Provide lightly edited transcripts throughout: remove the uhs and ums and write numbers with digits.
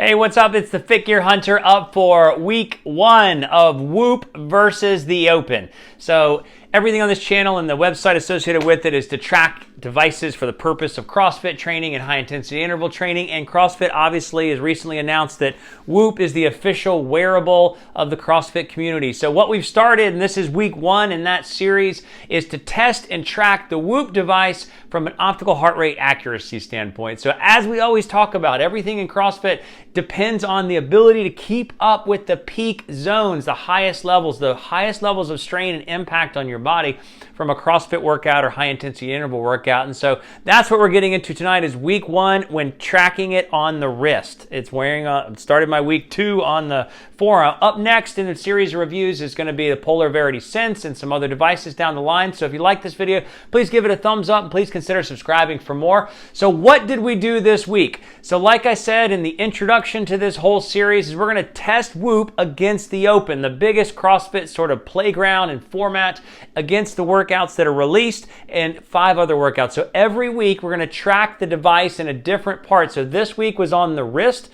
Hey, what's up? It's the Fit Gear Hunter up for week 1 of Whoop versus the Open. So everything on this channel and the website associated with it is to track devices for the purpose of CrossFit training and high-intensity interval training. And CrossFit obviously has recently announced that Whoop is the official wearable of the CrossFit community. So what we've started, and this is week 1 in that series, is to test and track the Whoop device from an optical heart rate accuracy standpoint. So as we always talk about, everything in CrossFit depends on the ability to keep up with the peak zones, the highest levels of strain and impact on your body from a CrossFit workout or high intensity interval workout. And so that's what we're getting into tonight is week 1 when tracking it on the wrist. It's started my week 2 on the forearm. Up next in the series of reviews is going to be the Polar Verity Sense and some other devices down the line. So if you like this video, please give it a thumbs up and please consider subscribing for more. So what did we do this week? So like I said in the introduction to this whole series is we're going to test Whoop against the Open, the biggest CrossFit sort of playground and format against the workouts that are released and 5 other workouts. So every week we're going to track the device in a different part. So this week was on the wrist.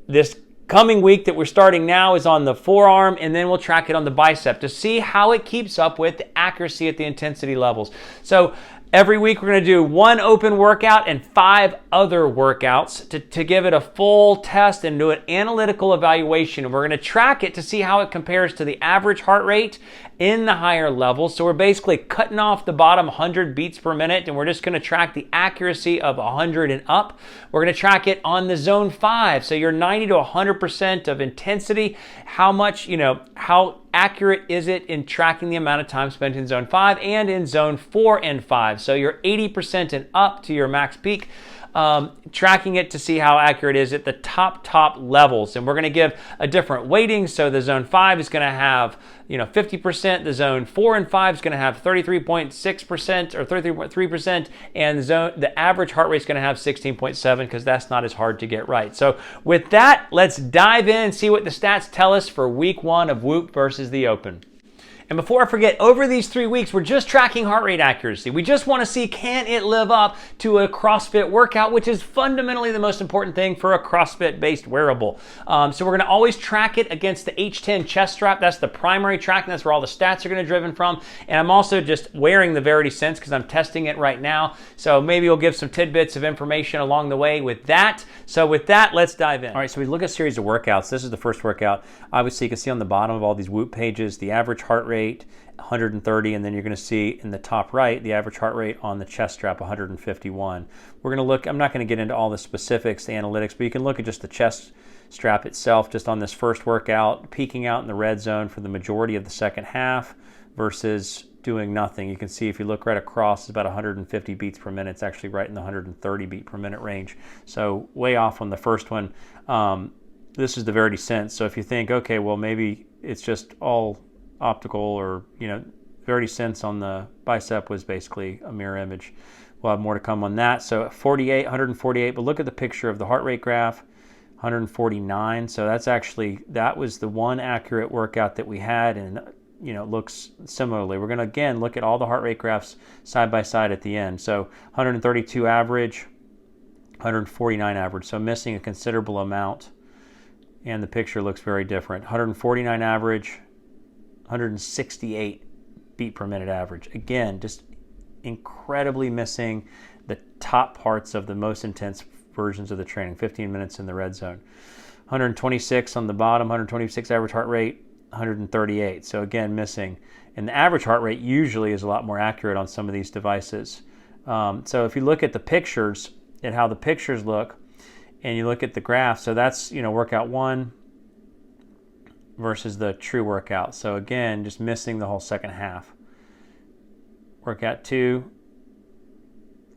This coming week that we're starting now is on the forearm, and then we'll track it on the bicep to see how it keeps up with the accuracy at the intensity levels. So every week we're going to do 1 open workout and 5 other workouts to give it a full test and do an analytical evaluation. And we're going to track it to see how it compares to the average heart rate in the higher levels. So we're basically cutting off the bottom 100 beats per minute, and we're just going to track the accuracy of 100 and up. We're going to track it on the zone 5. So you're 90 to 100% of intensity. How much, how accurate is it in tracking the amount of time spent in zone 5 and in zone 4 and 5? So you're 80% and up to your max peak. Tracking it to see how accurate it is at the top levels. And we're going to give a different weighting. So the zone 5 is going to have 50%, the zone 4 and 5 is going to have 33.6% or 33.3%, and the average heart rate is going to have 16.7 because that's not as hard to get right. So with that, let's dive in and see what the stats tell us for week 1 of Whoop versus the Open. And before I forget, over these 3 weeks, we're just tracking heart rate accuracy. We just want to see, can it live up to a CrossFit workout, which is fundamentally the most important thing for a CrossFit-based wearable. So we're going to always track it against the H10 chest strap. That's the primary tracking. That's where all the stats are going to be driven from. And I'm also just wearing the Verity Sense because I'm testing it right now. So maybe we'll give some tidbits of information along the way with that. So with that, let's dive in. All right, so we look at a series of workouts. This is the first workout. Obviously, you can see on the bottom of all these Whoop pages, the average heart rate, 130, and then you're going to see in the top right the average heart rate on the chest strap, 151. We're going to look, I'm not going to get into all the specifics, the analytics, but you can look at just the chest strap itself just on this first workout, peaking out in the red zone for the majority of the second half versus doing nothing. You can see if you look right across, it's about 150 beats per minute. It's actually right in the 130 beat per minute range. So way off on the first one. This is the Verity Sense. So if you think, okay, well maybe it's just all optical, or Verity Sense on the bicep was basically a mirror image. We'll have more to come on that. So 148, but look at the picture of the heart rate graph, 149. So that was the one accurate workout that we had, and it looks similarly. We're going to again look at all the heart rate graphs side by side at the end. So 132 average, 149 average. So missing a considerable amount, and the picture looks very different. 149 average, 168 beat per minute average. Again, just incredibly missing the top parts of the most intense versions of the training. 15 minutes in the red zone. 126 on the bottom, 126 average heart rate, 138. So again, missing. And the average heart rate usually is a lot more accurate on some of these devices. So if you look at the pictures and how the pictures look, and you look at the graph, so that's workout 1 versus the true workout. So again, just missing the whole second half. Workout 2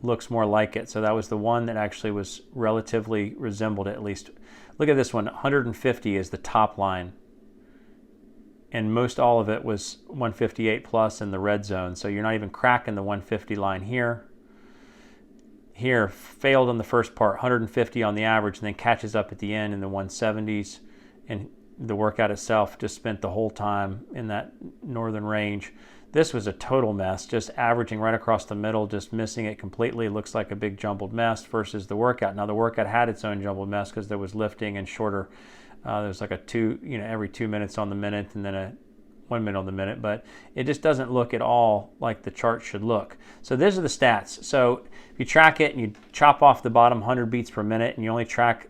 looks more like it. So that was the one that actually was relatively resembled at least. Look at this one, 150 is the top line. And most all of it was 158 plus in the red zone. So you're not even cracking the 150 line here. Here, failed on the first part, 150 on the average, and then catches up at the end in the 170s. And the workout itself just spent the whole time in that northern range. this was a total mess, just averaging right across the middle, just missing it completely. Looks like a big jumbled mess versus the workout. Now the workout had its own jumbled mess because there was lifting and shorter. There's like a every 2 minutes on the minute and then a 1 minute on the minute, but it just doesn't look at all like the chart should look. So these are the stats. So if you track it and you chop off the bottom 100 beats per minute and you only track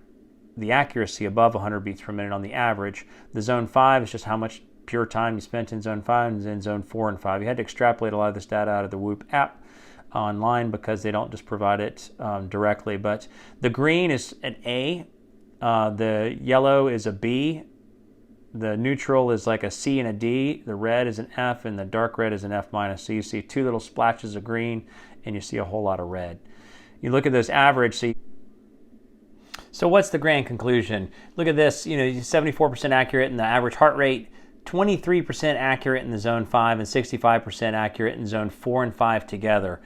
the accuracy above 100 beats per minute on the average, the zone 5 is just how much pure time you spent in zone 5 and in zone 4 and 5. You had to extrapolate a lot of this data out of the Whoop app online because they don't just provide it directly. But the green is an A, the yellow is a B, the neutral is like a C and a D, the red is an F, and the dark red is an F minus. So you see two little splashes of green and you see a whole lot of red. You look at those average, so what's the grand conclusion? Look at this, 74% accurate in the average heart rate, 23% accurate in the zone 5, and 65% accurate in zone 4 and 5 together.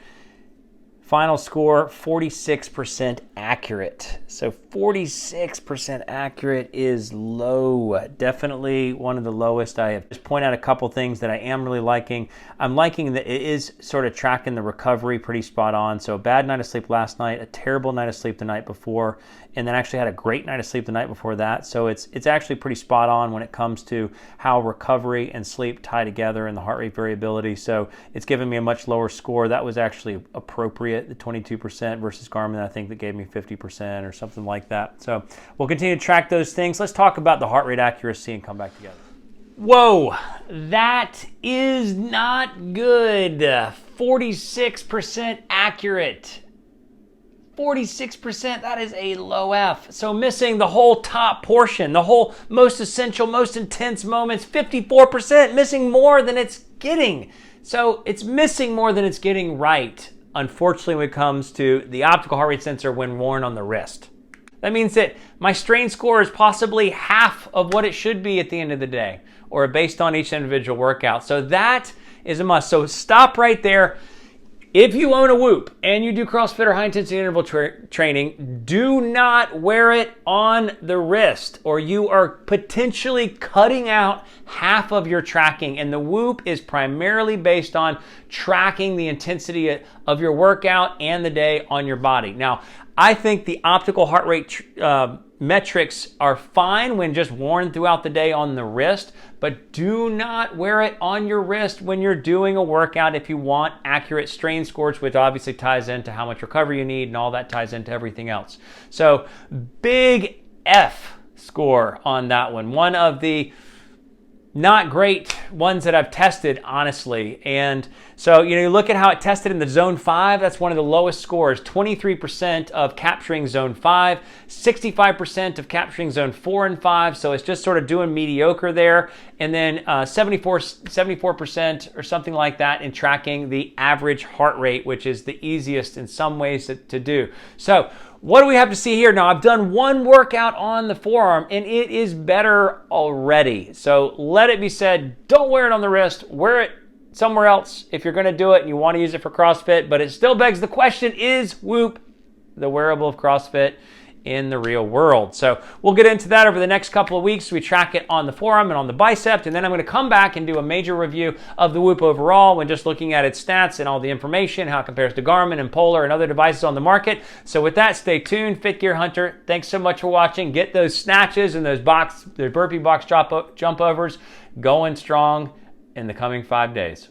Final score, 46% accurate. So 46% accurate is low. Definitely one of the lowest. I have just point out a couple things that I am really liking. I'm liking that it is sort of tracking the recovery pretty spot on. So a bad night of sleep last night, a terrible night of sleep the night before, and then actually had a great night of sleep the night before that. So it's actually pretty spot on when it comes to how recovery and sleep tie together and the heart rate variability. So it's given me a much lower score. That was actually appropriate. The 22% versus Garmin, I think that gave me 50% or something like that. So we'll continue to track those things. Let's talk about the heart rate accuracy and come back together. Whoa, that is not good. 46% accurate. 46%, that is a low F. So missing the whole top portion, the whole most essential, most intense moments, 54%, missing more than it's getting. So it's missing more than it's getting right, unfortunately, when it comes to the optical heart rate sensor when worn on the wrist. That means that my strain score is possibly half of what it should be at the end of the day, or based on each individual workout. So that is a must. So stop right there. If you own a Whoop and you do CrossFit or high intensity interval training, do not wear it on the wrist, or you are potentially cutting out half of your tracking. And the Whoop is primarily based on tracking the intensity of your workout and the day on your body. Now, I think the optical heart rate metrics are fine when just worn throughout the day on the wrist, but do not wear it on your wrist when you're doing a workout if you want accurate strain scores, which obviously ties into how much recovery you need, and all that ties into everything else. So big F score on that one. One of the not great ones that I've tested, honestly. And so, you look at how it tested in the zone 5, that's one of the lowest scores. 23% of capturing zone 5, 65% of capturing zone 4 and 5. So it's just sort of doing mediocre there. And then 74% or something like that in tracking the average heart rate, which is the easiest in some ways to do. So what do we have to see here? Now, I've done one workout on the forearm and it is better already. So let it be said, don't wear it on the wrist, wear it somewhere else if you're gonna do it and you wanna use it for CrossFit, but it still begs the question, is Whoop the wearable of CrossFit in the real world? So we'll get into that over the next couple of weeks. We track it on the forearm and on the bicep, and then I'm going to come back and do a major review of the Whoop overall when just looking at its stats and all the information, how it compares to Garmin and Polar and other devices on the market. So with that, stay tuned, Fit Gear Hunter. Thanks so much for watching. Get those snatches and those burpee box jump overs going strong in the coming 5 days.